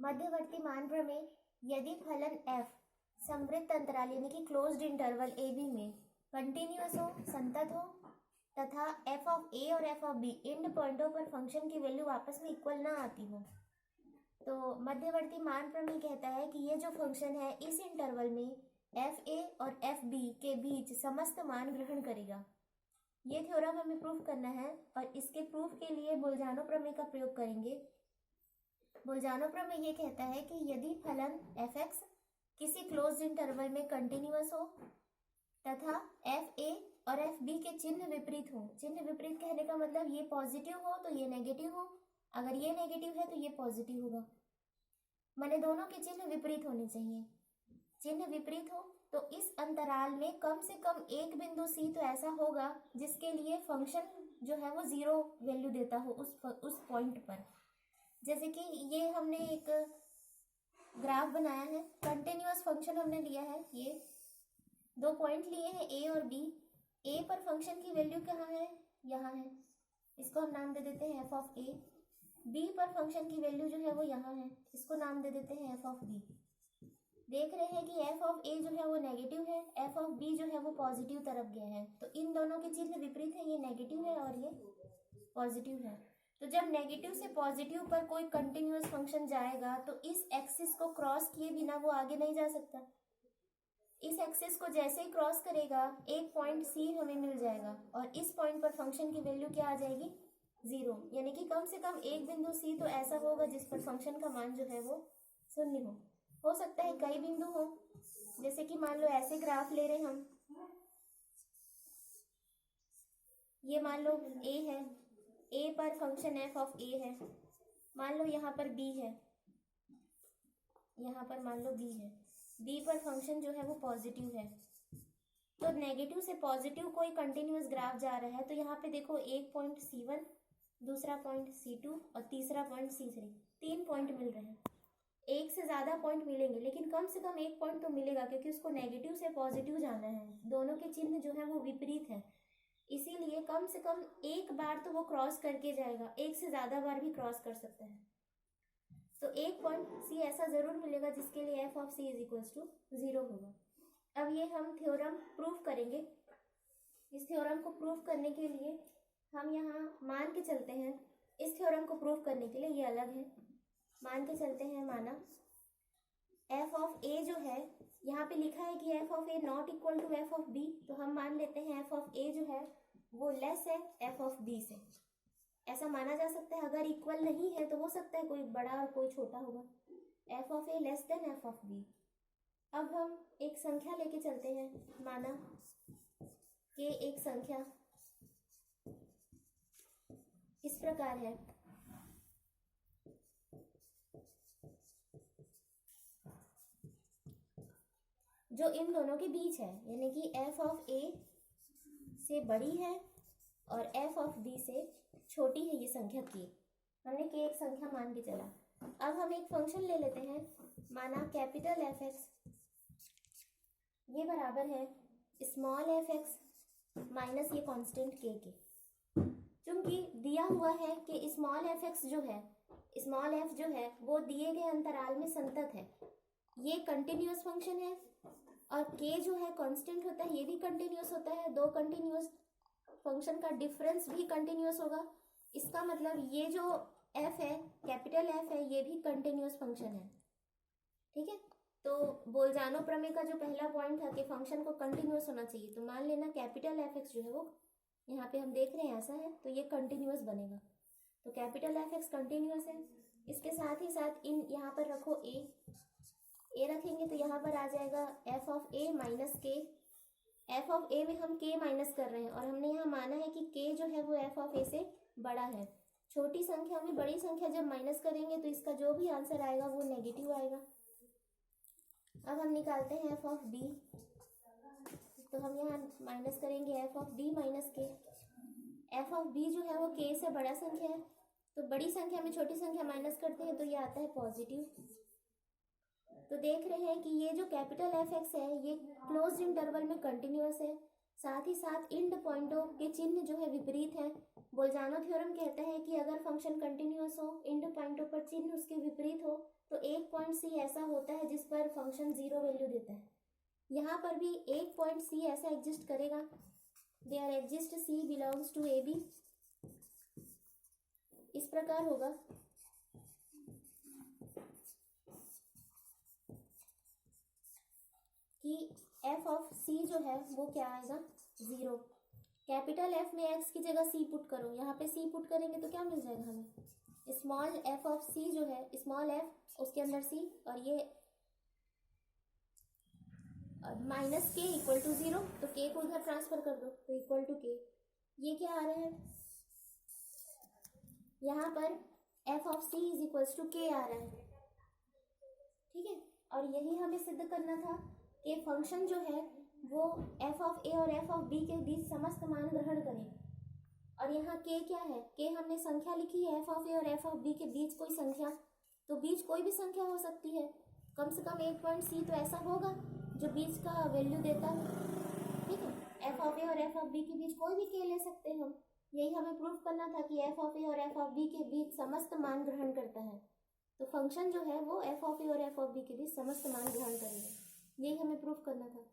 मध्यवर्ती मान प्रमेय, यदि फलन f समवृत्त अंतराल यानी कि क्लोज्ड इंटरवल ए बी में कंटिन्यूअस हो, संतत हो तथा f ऑफ a और f ऑफ b एंड पॉइंटों पर फंक्शन की वैल्यू आपस में इक्वल ना आती हो, तो मध्यवर्ती मान प्रमेय कहता है कि ये जो फंक्शन है इस इंटरवल में एफ ए और एफ बी के बीच समस्त मान ग्रहण करेगा। ये थ्योरम हमें प्रूफ करना है और इसके प्रूफ के लिए बोल्जानो प्रमेय का प्रयोग करेंगे। बोल्जानो प्रमेय ये कहता है कि यदि फलन एफ एक्स किसी क्लोज्ड इंटरवल में कंटिन्यूअस हो तथा एफ ए और एफ बी के चिन्ह विपरीत हो, चिन्ह विपरीत कहने का मतलब ये पॉजिटिव हो तो ये नेगेटिव हो, अगर ये नेगेटिव है तो ये पॉजिटिव होगा, माने दोनों के चिन्ह विपरीत होने चाहिए। चिन्ह विपरीत हो तो इस अंतराल में कम से कम एक बिंदु सी तो ऐसा होगा जिसके लिए फंक्शन जो है वो जीरो वैल्यू देता हो उस पॉइंट पर। जैसे कि ये हमने एक ग्राफ बनाया है, कंटिन्यूअस फंक्शन हमने लिया है, ये दो पॉइंट लिए हैं ए और बी। ए पर फंक्शन की वैल्यू कहाँ है, यहाँ है, इसको हम नाम दे देते हैं एफ ऑफ ए। बी पर फंक्शन की वैल्यू जो है वो यहाँ है, इसको नाम दे देते हैं एफ ऑफ बी। देख रहे हैं कि एफ ऑफ ए जो है वो नेगेटिव है, एफ ऑफ बी जो है वो पॉजिटिव तरफ गया है, तो इन दोनों के चिन्ह विपरीत है, ये नेगेटिव है और ये पॉजिटिव है। तो जब नेगेटिव से पॉजिटिव पर कोई कंटिन्यूअस फंक्शन जाएगा तो इस एक्सिस को क्रॉस किए बिना वो आगे नहीं जा सकता। इस एक्सिस को जैसे ही क्रॉस करेगा एक पॉइंट सी हमें मिल जाएगा और इस पॉइंट पर फंक्शन की वैल्यू क्या आ जाएगी, जीरो, यानी कि कम से कम एक बिंदु सी तो ऐसा होगा जिस पर फंक्शन का मान जो है वो शून्य हो सकता है कई बिंदु हो, जैसे कि मान लो ऐसे ग्राफ ले रहे हम, ये मान लो ए है, ए पर फंक्शन एफ ऑफ ए है, मान लो यहाँ पर बी है, यहाँ पर मान लो बी है, बी पर फंक्शन जो है वो पॉजिटिव है। तो नेगेटिव से पॉजिटिव कोई कंटिन्यूअस ग्राफ जा रहा है तो यहाँ पे देखो एक पॉइंट C1, दूसरा पॉइंट C2 और तीसरा पॉइंट C3, 3 पॉइंट मिल रहे हैं। एक से ज्यादा पॉइंट मिलेंगे लेकिन कम से कम एक पॉइंट तो मिलेगा क्योंकि उसको नेगेटिव से पॉजिटिव जाना है, दोनों के चिन्ह जो है वो विपरीत है, इसीलिए कम से कम एक बार तो वो क्रॉस करके जाएगा, एक से ज्यादा बार भी क्रॉस कर सकता है। तो एक पॉइंट सी ऐसा जरूर मिलेगा जिसके लिए F of C is equals to 0 होगा। अब ये हम थ्योरम प्रूफ करेंगे। इस थ्योरम को प्रूफ करने के लिए हम यहाँ मान के चलते हैं, इस थ्योरम को प्रूफ करने के लिए ये अलग है, मान के चलते हैं, माना एफ ऑफ ए जो है, यहाँ पे लिखा है कि F of A not equal to F of B, तो हम मान लेते हैं एफ ऑफ ए जो है वो लेस है एफ ऑफ बी से, ऐसा माना जा सकता है। अगर इक्वल नहीं है तो हो सकता है कोई बड़ा और कोई छोटा होगा, F of A less than F of B. अब हम एक संख्या लेके चलते हैं, माना कि एक संख्या इस प्रकार है, जो इन दोनों के बीच है, यानी कि एफ ऑफ ए से बड़ी है और एफ ऑफ बी से छोटी है ये संख्या के, हमने के एक संख्या मान के चला। अब हम एक फंक्शन ले लेते हैं, माना कैपिटल एफ एक्स, ये बराबर है स्मॉल एफ एक्स माइनस ये कांस्टेंट के। चूंकि दिया हुआ है कि स्मॉल एफ एक्स जो है, स्मॉल एफ जो है वो दिए गए अंतराल में संतत है, ये कंटिन्यूअस फंक्शन है, और के जो है कांस्टेंट होता है, ये भी कंटिन्यूअस होता है, दो कंटिन्यूअस फंक्शन का डिफरेंस भी कंटिन्यूअस होगा। इसका मतलब ये जो एफ है, कैपिटल एफ है, ये भी कंटिन्यूअस फंक्शन है, ठीक है। तो बोल्जानो प्रमेय का जो पहला पॉइंट था कि फंक्शन को कंटिन्यूअस होना चाहिए, तो मान लेना कैपिटल एफ एक्स जो है वो यहाँ पे हम देख रहे हैं ऐसा है, तो ये कंटिन्यूअस बनेगा, तो कैपिटल एफ एक्स कंटिन्यूअस है। इसके साथ ही साथ इन यहाँ पर रखो ए रखेंगे तो यहाँ पर आ जाएगा एफ ऑफ ए माइनस के, एफ ऑफ ए में हम के माइनस कर रहे हैं और हमने यहाँ माना है कि के जो है वो एफ ऑफ ए से बड़ा है। छोटी संख्या में बड़ी संख्या जब माइनस करेंगे तो इसका जो भी आंसर आएगा वो नेगेटिव आएगा। अब हम निकालते हैं एफ ऑफ बी, तो हम यहाँ माइनस करेंगे एफ ऑफ बी माइनस के। एफ ऑफ बी जो है वो के से बड़ा संख्या है, तो बड़ी संख्या में छोटी संख्या माइनस करते हैं तो ये आता है पॉजिटिव। तो देख रहे हैं कि ये जो कैपिटल एफ एक्स है ये क्लोज्ड इंटरवल में कंटिन्यूअस है, साथ ही साथ इंड पॉइंटों के चिन्ह जो है विपरीत है। बोल्जानो थ्योरम कहता है कि अगर फंक्शन कंटिन्यूअस हो, इंड पॉइंटों पर चिन्ह उसके विपरीत हो, तो एक पॉइंट सी ऐसा होता है जिस पर फंक्शन 0 वैल्यू देता है। यहाँ पर भी एक पॉइंट सी ऐसा एग्जिस्ट करेगा, there exist C belongs to A B. इस प्रकार होगा कि एफ ऑफ सी जो है वो क्या आएगा, 0। कैपिटल एफ में एक्स की जगह सी पुट करो, यहाँ पे सी पुट करेंगे तो क्या मिल जाएगा हमें, स्मॉल एफ ऑफ सी जो है, स्मॉल एफ उसके अंदर सी, और ये माइनस के इक्वल टू 0, तो के को उधर ट्रांसफर कर दो तो इक्वल टू के। ये क्या आ रहा है, यहाँ पर F of C is equals to K आ रहा है, ठीक है। और यही हमें सिद्ध करना था कि फंक्शन जो है वो एफ ऑफ ए और एफ ऑफ बी के बीच समस्त मान ग्रहण करे। और यहाँ के क्या है, के हमने संख्या लिखी है, एफ ऑफ ए और एफ ऑफ बी के बीच कोई संख्या, तो बीच कोई भी संख्या हो सकती है, कम से कम एक पॉइंट सी तो ऐसा होगा जो बीच का वैल्यू देता है, ठीक है। एफ ऑफ ए और एफ ऑफ बी के बीच कोई भी के ले सकते हैं हम, यही हमें प्रूफ करना था कि एफ ऑफ ए और एफ ऑफ बी के बीच समस्त मान ग्रहण करता है। तो फंक्शन जो है वो एफ ऑफ ए और एफ ऑफ बी के बीच समस्त मान ग्रहण करेगा, यही हमें प्रूफ करना था।